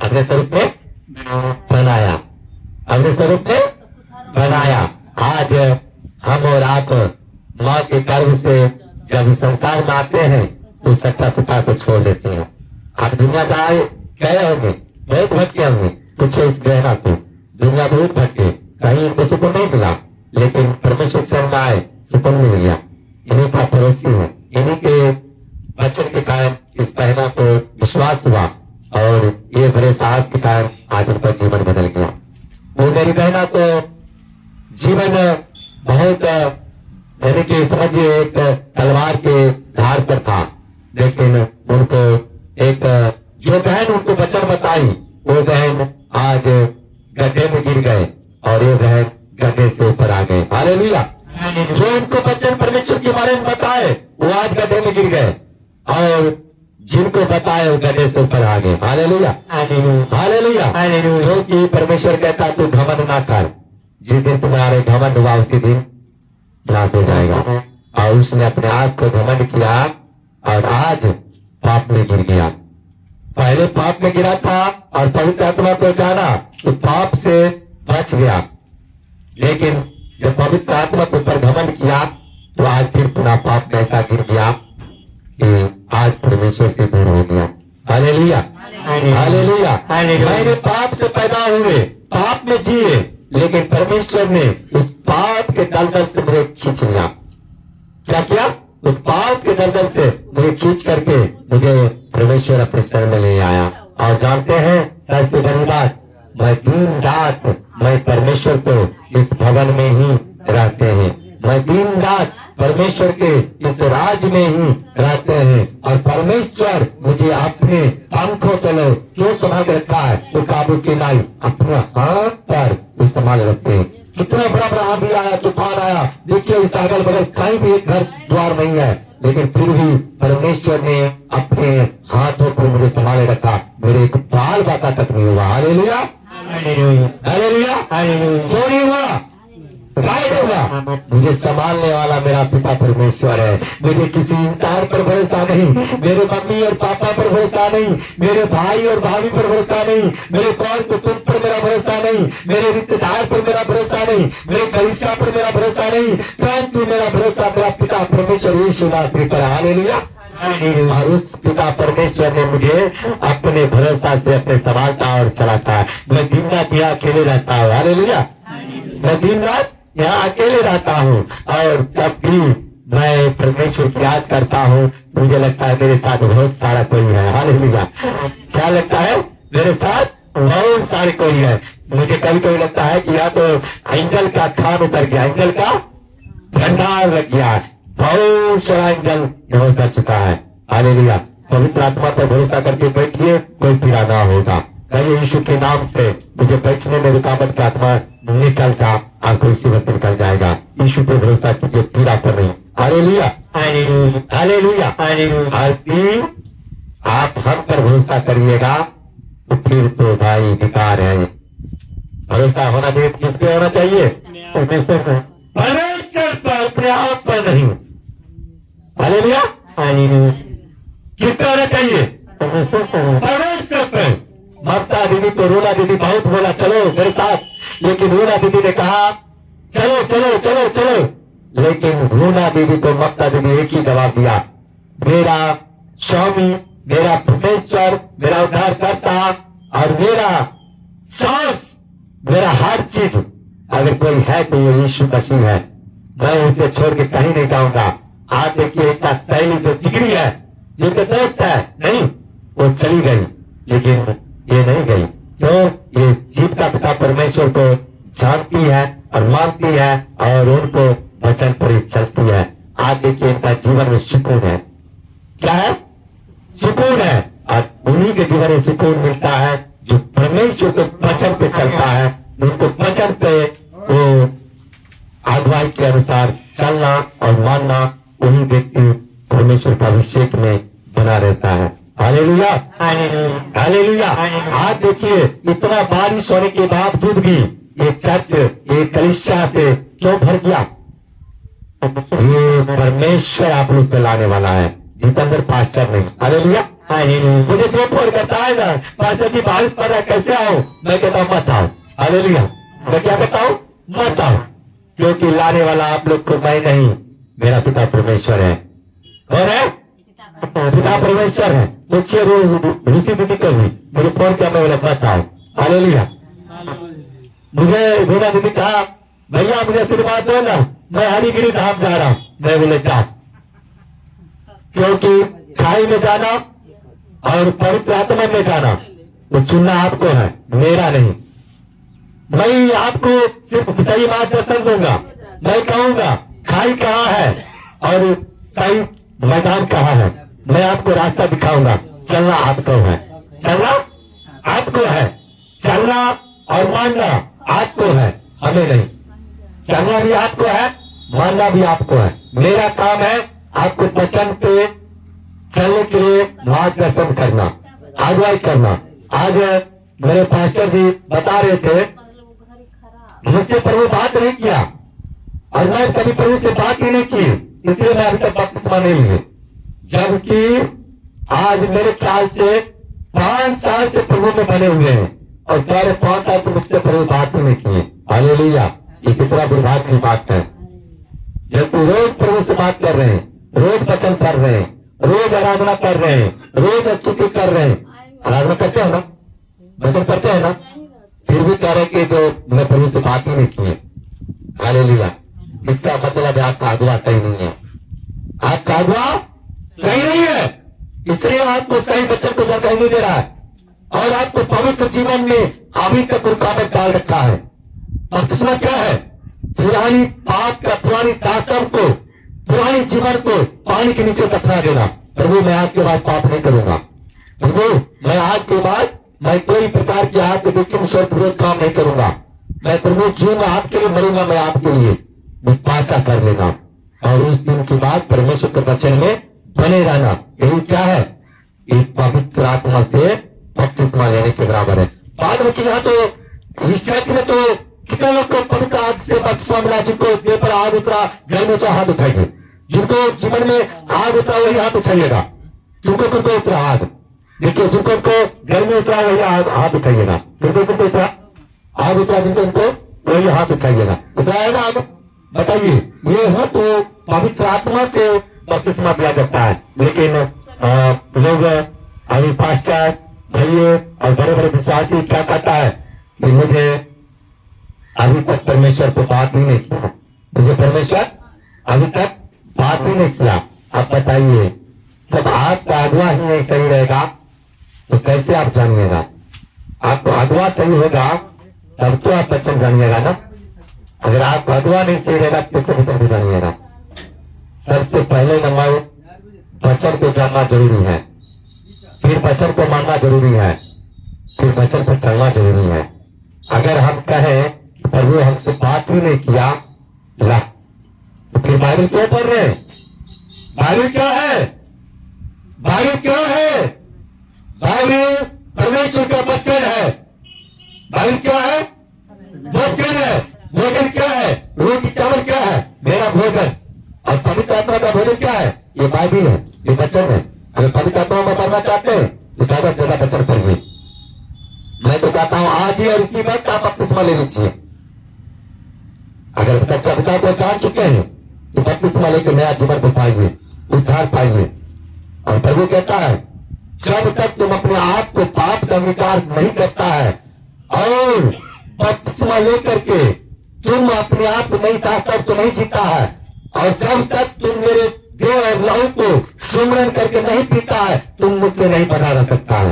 अपने स्वरूप में बनाया, अपने स्वरूप में बनाया। आज हम और आप माँ के गर्भ से जब संसार में आते हैं तो सच्चा पिता को छोड़ देते हैं। आप दुनिया गए होंगे, बहुत भटके होंगे, पूछे इस बहना को, दुनिया बहुत भटके, कहीं इनको सुकून नहीं मिला, लेकिन परमेश्वर से हम आए, सुकून मिल गया। इन्हीं का पड़ोसी है, इन्हीं के वचन के कारण इस बहना को विश्वास हुआ और ये बड़े साहब के कारण आज उनका जीवन बदल गया। वो मेरी बहना को जीवन बहुत यानी कि समझिए एक तलवार के धार पर था, लेकिन उनको एक जो बहन उनको वचन बताई वो बहन आज गड्ढे में गिर गए और ये बहन गड्ढे से ऊपर आ गए। हालेलुया। जो उनको वचन परमेश्वर के बारे में बताए वो आज गड्ढे में गिर गए और जिनको बताए वो गड्ढे से ऊपर आ गए। हालेलुया। हालेलुया। क्योंकि परमेश्वर कहता तू घमंड ना कर, जिस दिन तुम्हारे घमंड हुआ उसी दिन नाश हो जाएगा। और उसने अपने आप को घमंड किया और आज पाप में गिर गया। पहले पाप में गिरा था और पवित्र आत्मा को जाना तो पाप से बच गया, लेकिन जब पवित्र आत्मा के ऊपर घमंड किया तो आज फिर पुनः पाप में ऐसा गिर गया कि आज परमेश्वर से दूर हो गया। हालेलुया। हालेलुया। मैंने पाप से पैदा हुए, पाप में जिए, लेकिन परमेश्वर ने उस पाप के दलदल से मुझे खींच लिया। क्या किया? उस पाप के दलदल से मुझे खींच करके मुझे परमेश्वर अपने शरण में ले आया। और जानते हैं सबसे बड़ी बात, मैं दिन रात मैं परमेश्वर को इस भवन में ही रहते हैं, मैं दिन रात परमेश्वर के इस राज में ही रहते हैं। और परमेश्वर मुझे अपने पंखों तले क्यों संभाल रखा है? वो काबू की नाई अपने हाथ पर वो संभाल रखते हैं। कितना बड़ा बड़ा आंधी आया, तूफान आया, देखिए इस अगल बगल कहीं भी एक घर द्वार नहीं है, लेकिन फिर भी परमेश्वर ने अपने हाथों को मुझे संभाले रखा, मेरे एक बाल बाका तक नहीं हुआ। हालेलुया। हालेलुया। क्यों नहीं हुआ? होगा? मुझे संभालने वाला मेरा पिता परमेश्वर है। मुझे किसी इंसान पर भरोसा नहीं, मेरे मम्मी और पापा पर भरोसा नहीं, मेरे भाई और भाभी पर भरोसा नहीं, मेरे कौन कुटुंब पर मेरा भरोसा नहीं, मेरे रिश्तेदार पर मेरा भरोसा नहीं, मेरे कलीसिया पर मेरा भरोसा नहीं, परंतु मेरा भरोसा मेरा पिता परमेश्वर यीशु नासरी पर। हालेलुया। और उस पिता परमेश्वर ने मुझे अपने भरोसा से अपने संभालता और चलाता है। मैं दिन रात यहाँ अकेले रहता हूँ। हालेलुया। मैं दिन रात यहाँ अकेले रहता हूँ और जब भी मैं परमेश्वर की याद करता हूँ मुझे लगता है मेरे साथ बहुत सारा कोई है। हालेलुया। क्या लगता है? मेरे साथ बहुत सारे कोई है। मुझे कभी कभी लगता है कि या तो एंजल का खान उतर गया, एंजल का भंडार लग गया है, बहुत सारा एंजल यहाँ कर चुका है। हालेलुया। पवित्र आत्मा पर भरोसा करके बैठिए, कोई पीड़ा ना होगा। कहिए यीशु के नाम से मुझे बैठने में रुकावट की आत्मा निकल जा, आपको इसी वक्त निकल जाएगा। यीशु पे भरोसा कीजिए, पीड़ा पर नहीं। हालेलुया। हालेलुया। हालेलुया। आप हम पर भरोसा करिएगा तो फिर तो भाई बेकार है। भरोसा होना चाहिए, किस पे होना चाहिए? परमेश्वर पर, परमेश्वर पर, अपने आप पर नहीं। हालेलुया। किस पे होना चाहिए? परमेश्वर पर। ममता दीदी को रोना दीदी बहुत बोला चलो मेरे साथ, लेकिन रोना दीदी ने कहा चलो चलो चलो चलो, लेकिन रोना दीदी को ममता दीदी एक ही जवाब दिया, मेरा स्वामी, मेरा परमेश्वर, मेरा उद्धारकर्ता और मेरा सांस, मेरा हर चीज अगर कोई है तो ये यीशु मसीह है, मैं उसे छोड़ के कहीं नहीं जाऊंगा। आप देखिए इनका शैली जो जिगरी है, जिनका दोस्त है, नहीं वो चली गई, लेकिन ये नहीं गई। तो ये जीवता पिता परमेश्वर को जानती है और मानती है और उनको वचन पर ही चलती है। आज देखिए इनका जीवन में सुकून है। क्या है? सुकून है। और उन्हीं के जीवन में सुकून मिलता है जो परमेश्वर के वचन पे चलता है, उनको वचन पे वो अगुवाई के अनुसार चलना और मानना, वही व्यक्ति परमेश्वर का अभिषेक में बना रहता है। Hallelujah, hallelujah. आज देखिए इतना बारिश होने के बावजूद भी ये चर्च, ये कलीसिया से क्यों भर गया? ये परमेश्वर आप लोग पे लाने वाला है, जितेंद्र पास्टर नहीं। हालेलुया। मुझे जो फोन करता है ना, पास्टर जी बारिश पड़ रहा है कैसे आओ, मैं कहता हूँ मत आओ। हालेलुया। मैं क्या कहता हूँ? मत आओ, क्योंकि लाने वाला आप लोग को मैं नहीं, मेरा पिता परमेश्वर है। कौन है? पिता परमेश्वर है। मुझसे रोज ऋषि दीदी को भी मुझे फोन किया, मैं बोला मत आओ। हालेलुया। मुझे रीना दीदी कहा भैया मुझे आशीर्वाद दो ना, मैं हरिगिरी धाम जा रहा हूं। मैं बोले जाओ, क्योंकि खाई में जाना और पवित्र आत्मा में जाना वो चुनना आपको है, मेरा नहीं। मैं आपको सिर्फ सही मार्गदर्शन दूंगा, मैं कहूंगा खाई कहाँ है और सही मैदान कहाँ है, मैं आपको रास्ता दिखाऊंगा। चलना आपको है, चलना आपको है, चलना और मानना आपको है, हमें नहीं। चलना भी आपको है, मानना भी आपको है। मेरा काम है आपको वचन पे चलने के लिए मार्गदर्शन करना, अगुवाई करना। आज मेरे पास्टर जी बता रहे थे, मुझसे प्रभु बात नहीं किया और मैं कभी प्रभु से बात ही नहीं की, इसलिए मैं अभी तक बपतिस्मा नहीं ली। जबकि आज मेरे ख्याल से 5 साल से प्रभु में बने हुए हैं और पहले 5 साल से मुझसे प्रभु बात ही नहीं किए। हालेलुया। ये कितना दुर्भाग्य की बात है। जबकि रोज प्रभु से बात कर रहे हैं, रोज वचन कर रहे हैं, रोज आराधना कर रहे हैं, रोज स्तुति कर रहे हैं। आराधना करते हैं ना, वचन करते हैं ना, फिर भी कह रहे कि जो मैं प्रभु से बात ही नहीं किए। हालेलुया। इसका मतलब है आपका अगुआ सही नहीं है, आपका अगुआ सही नहीं है, इसलिए आपको सही वचन को जानकारी नहीं दे रहा है और आपको पवित्र जीवन में अभी तक रुकावट डाल रखा है। बपतिस्मा क्या है? पुरानी पाप का, पुरानी ताकत को, पुरानी जीवन को पानी के नीचे दफना देना। प्रभु मैं आज के बाद पाप नहीं करूंगा, प्रभु मैं आज के बाद मैं कोई प्रकार की आपके दृष्टि में स्वर्ग विरोध काम नहीं करूंगा। मैं प्रभु जो मैं आपके लिए मरूंगा, मैं आपके लिए पाचा कर लेना और उस दिन के बाद परमेश्वर के वचन में बने रहना। यही क्या है? एक पवित्र आत्मा से बपतिस्मा लेने के बराबर है। बाद में किया तो इस चर्च में तो कितने लोग को पवित्र आत्मा से बपतिस्मा मिला, जिनको देह पर आग उतरा, घर में तो हाथ उठाइए, जिनको जीवन में आग उतरा वही हाथ उठाइएगा। जिनको किनको उतरा आग, देखिए जिनको घर में उतरा वही हाथ उठाइएगा। जिनको किनको उतरा आग उतरा, जिनको वही हाथ उठाइएगा। उतराएगा आग, बताइए। ये हो तो पवित्र आत्मा से बपतिस्मा दिया जाता है। लेकिन लोग अभी पास्टर भैया और बड़े बड़े विश्वासी क्या कहता है कि मुझे अभी तक परमेश्वर को बात ही नहीं किया, मुझे परमेश्वर अभी तक बात ही नहीं किया। अब बताइए, जब आपका अगुआ ही नहीं सही रहेगा तो कैसे आप जानिएगा? आपको अगुआ सही होगा तब तो आप वचन जानिएगा ना। अगर आप अगुआ नहीं सही रहेगा कैसे वचन जानिएगा? सबसे पहले नंबर वचन को जानना जरूरी है, फिर वचन को मानना जरूरी है, फिर वचन पर चलना जरूरी है। अगर हम कहें कि प्रभु हमसे बात ही नहीं किया ला, तो फिर बाइबल क्यों पढ़ रहे हैं? बाइबल क्या है? बाइबल क्या है? बाइबल परमेश्वर का वचन है। बाइबल क्या है? बाइबिल है, ये वचन है। अगर पवित्र आत्मा में पढ़ना चाहते हैं तो ज्यादा से ज्यादा वचन पढ़िए। मैं तो कहता हूं आज ही और इसी वक्त आप बपतिस्मा ले लीजिए। अगर सच्चा पिता को जान चुके हैं तो बपतिस्मा लेकर नया जीवन को पाइए, उद्धार पाइए। और प्रभु कहता है जब तक तुम अपने आप को पाप से अंगीकार नहीं करता है और बपतिस्मा लेकर के तुम अपने आप को नहीं चाहता तो नहीं जीता है, और जब तक तुम मेरे देह और लहू को सुमरन करके नहीं पीता है तुम मुझसे नहीं बना रह सकता है,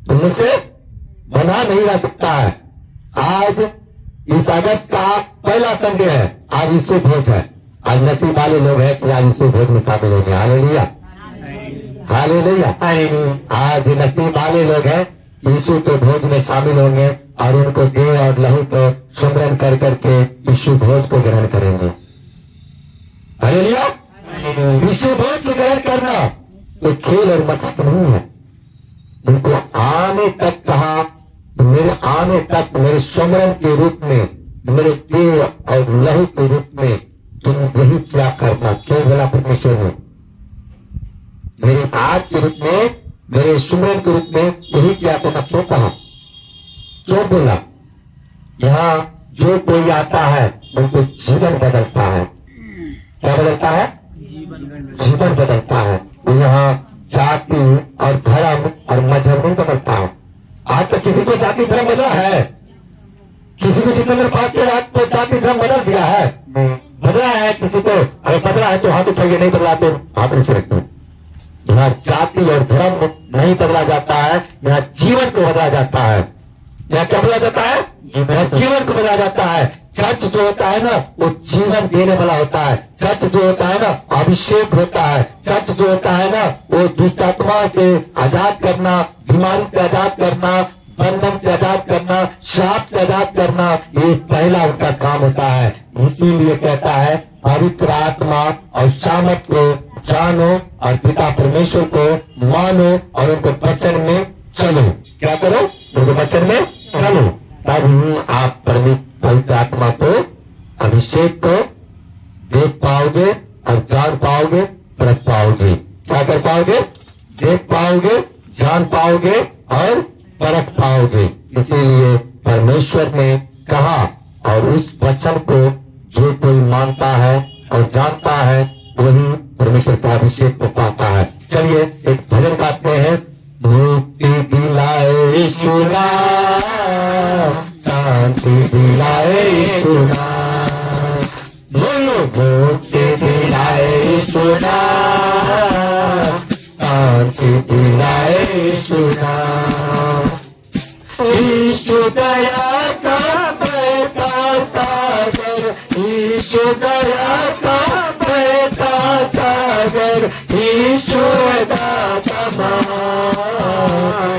तुम मुझसे बना नहीं रह सकता है। आज इस अगस्त का पहला संडे है, आज यीशु भोज है। आज नसीब वाले लोग हैं कि आज यीशु भोज में शामिल होंगे। Hallelujah, hallelujah. आज नसीब वाले लोग हैं यीशु के भोज में शामिल होंगे और उनको देह और लहू को सुमरन कर करके यीशु भोज को ग्रहण करेंगे। हालेलुया। यीशु भोज को ग्रहण करना तो खेल और मजाक नहीं है। उनको आने तक कहा, मेरे आने तक मेरे सुमरन के रूप में, मेरे देह और लहू के रूप में तुम यही क्या करना। क्यों बोला परमेश्वर ने? मेरे आग के रूप में, मेरे सुमरन के रूप में यही क्या करना। क्यों कहा, क्यों बोला? यहाँ जो कोई आता है उनको जीवन बदलता है। क्या बदलता है? जीवन बदलता है। यहाँ जाति और धर्म और मजहब नहीं बदलता है। आज तक किसी को जाति धर्म बदला है? किसी को सिकंदर पाक के रात को जाति धर्म बदल दिया है? बदला है किसी को? अगर बदला है तो हाथ उठाइए, नहीं बदला तो हाथ नीचे रखिए। यहाँ जाति और धर्म नहीं बदला जाता है, यहाँ जीवन को बदला जाता है। यहाँ क्या बदला जाता है? यहाँ जीवन को बदला जाता है। चर्च जो होता है ना वो जीवन देने वाला होता है। चर्च जो होता है ना अभिषेक होता है। चर्च जो होता है ना वो दुष्ट आत्मा से आजाद करना, बीमारी से आजाद करना, बंधन से आजाद करना, श्राप से आजाद करना, ये पहला उनका काम होता है। इसीलिए कहता है पवित्र आत्मा और सामर्थ को जानो और पिता परमेश्वर को मानो और उनको वचन में चलो। क्या करो? उनको वचन में चलो, तभी आप पवित्र आत्मा को, अभिषेक को देख पाओगे और जान पाओगे, परख पाओगे। क्या कर पाओगे? देख पाओगे, जान पाओगे और परख पाओगे। इसीलिए परमेश्वर ने कहा और उस वचन को जो कोई मानता है और जानता है वही परमेश्वर का अभिषेक को पाता है। चलिए एक भजन गाते हैं। मुक्ति दिलाए यीशु नाम, शांति दिलाए यीशु नाम, बोलो मुक्ति दिलाए यीशु नाम, शांति दिलाए यीशु नाम। यीशु दया का बहता सागर, यीशु दया का बहता सागर, यीशु है दाता महान,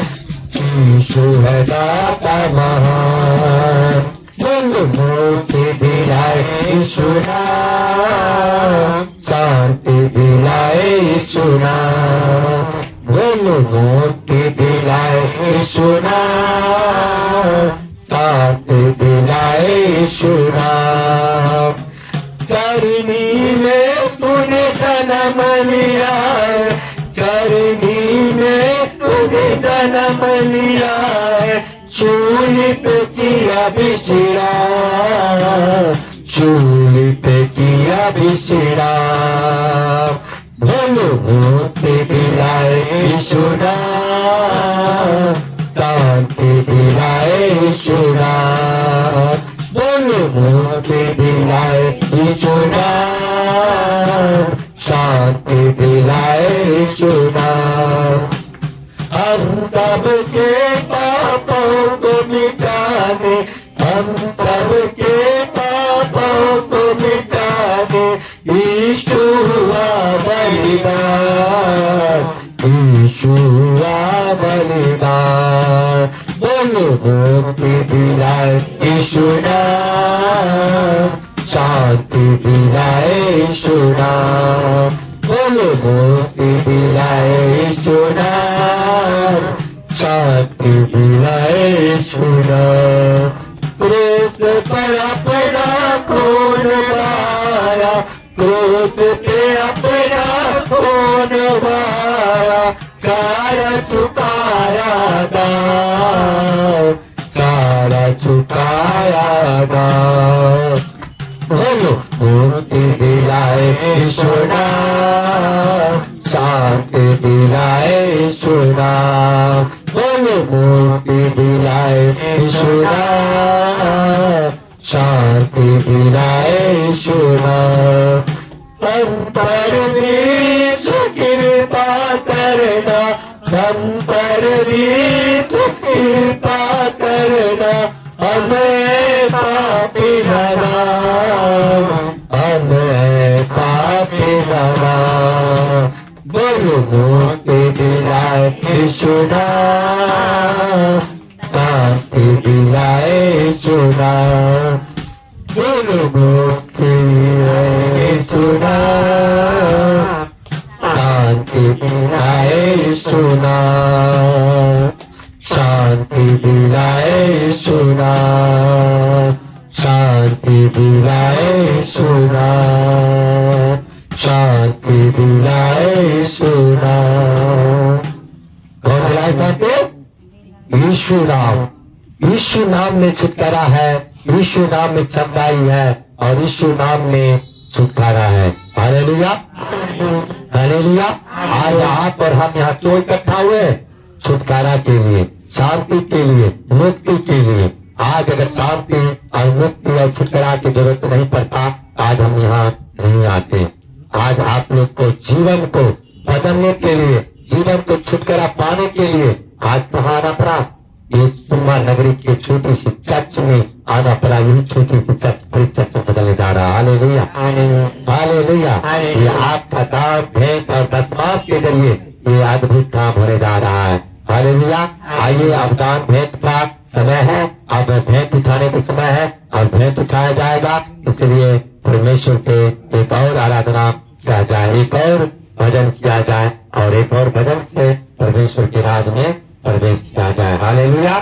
यीशु है दाता महान। बोलो मुक्ति दिलाए यीशु नाम, शांति दिलाए यीशु नाम, बोलो मुक्ति दिलाए यीशु नाम, शांति दिलाए यीशु नाम। चरनी में तूने जन्म लिया, चरनी में तूने जन्म लिया, चूली पे किया बिछड़ा, चूली पे किया बिछड़ा। बोलो मुक्ति दिलाए यीशु नाम, शांति दिलाए यीशु नाम, बोलो मुक्ति दिलाए यीशु नाम, शांति दिलाए यीशु नाम। हम सबके पापों को मिटाने, हम सबके पापों को मिटाने यीशु हुआ बलिदान, यीशु हुआ बलिदान। बोलो मुक्ति दिलाए यीशु नाम, शांति दिलाए यीशु नाम, बोलो मुक्ति दिलाए यीशु नाम, शांति दिलाए यीशु नाम। क्रूस पर अपना खून बहाया, क्रूस पे अपना खून लगा। बोलो मुक्ति दिलाए यीशु नाम, शांति दिलाए यीशु नाम। बोलो मुक्ति दिलाए यीशु नाम, शांति दिलाए यीशु नाम। हम पर भी कृपा करना, हम पर भी कृपा करना, हमें पापी बना, हमें पापी बना। बोलो मुक्ति दिलाए यीशु नाम, शांति दिलाए यीशु नाम। बोलो मुक्ति दिलाए यीशु नाम, शांति दिलाए यीशु नाम, शांति दिलाए यीशु नाम, शांति दिलाए यीशु नाम, शांति दिलाए यीशु नाम। कौन दिलाए शांति? यीशु नाम। यीशु नाम में छुटकारा है, यीशु नाम में सच्चाई है और यीशु नाम में छुटकारा है। Hallelujah, hallelujah. आज आप और हम यहाँ क्यों इकट्ठा हुए? छुटकारा के लिए, शांति के लिए, मुक्ति के लिए। आज अगर शांति और मुक्ति और छुटकारा की जरूरत नहीं पड़ता, आज हम यहाँ नहीं आते। आज आप लोग को जीवन को बदलने के लिए, जीवन को छुटकारा पाने के लिए आज कहाँ आना पड़ा? ये सुरमा नगरी की छोटी सी चर्च में आना पड़ा। यही छोटी सी चर्च बड़ी चर्च में बदलने जा रहा है। Hallelujah, hallelujah. ये आपका दान, भेंट और दशमास के जरिए ये अद्भुत काम होने जा रहा है। हालेलुया। आइए, अब दान भेंट का समय है, अब भेंट उठाने का समय है और भेंट उठाया जाएगा। इसलिए परमेश्वर के एक और आराधना किया जाए, एक और भजन किया जाए और एक और भजन से परमेश्वर के राज में प्रवेश किया जाए। Hallelujah,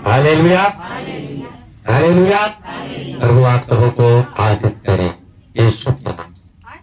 hallelujah, hallelujah. प्रभु आप सबों को आशीष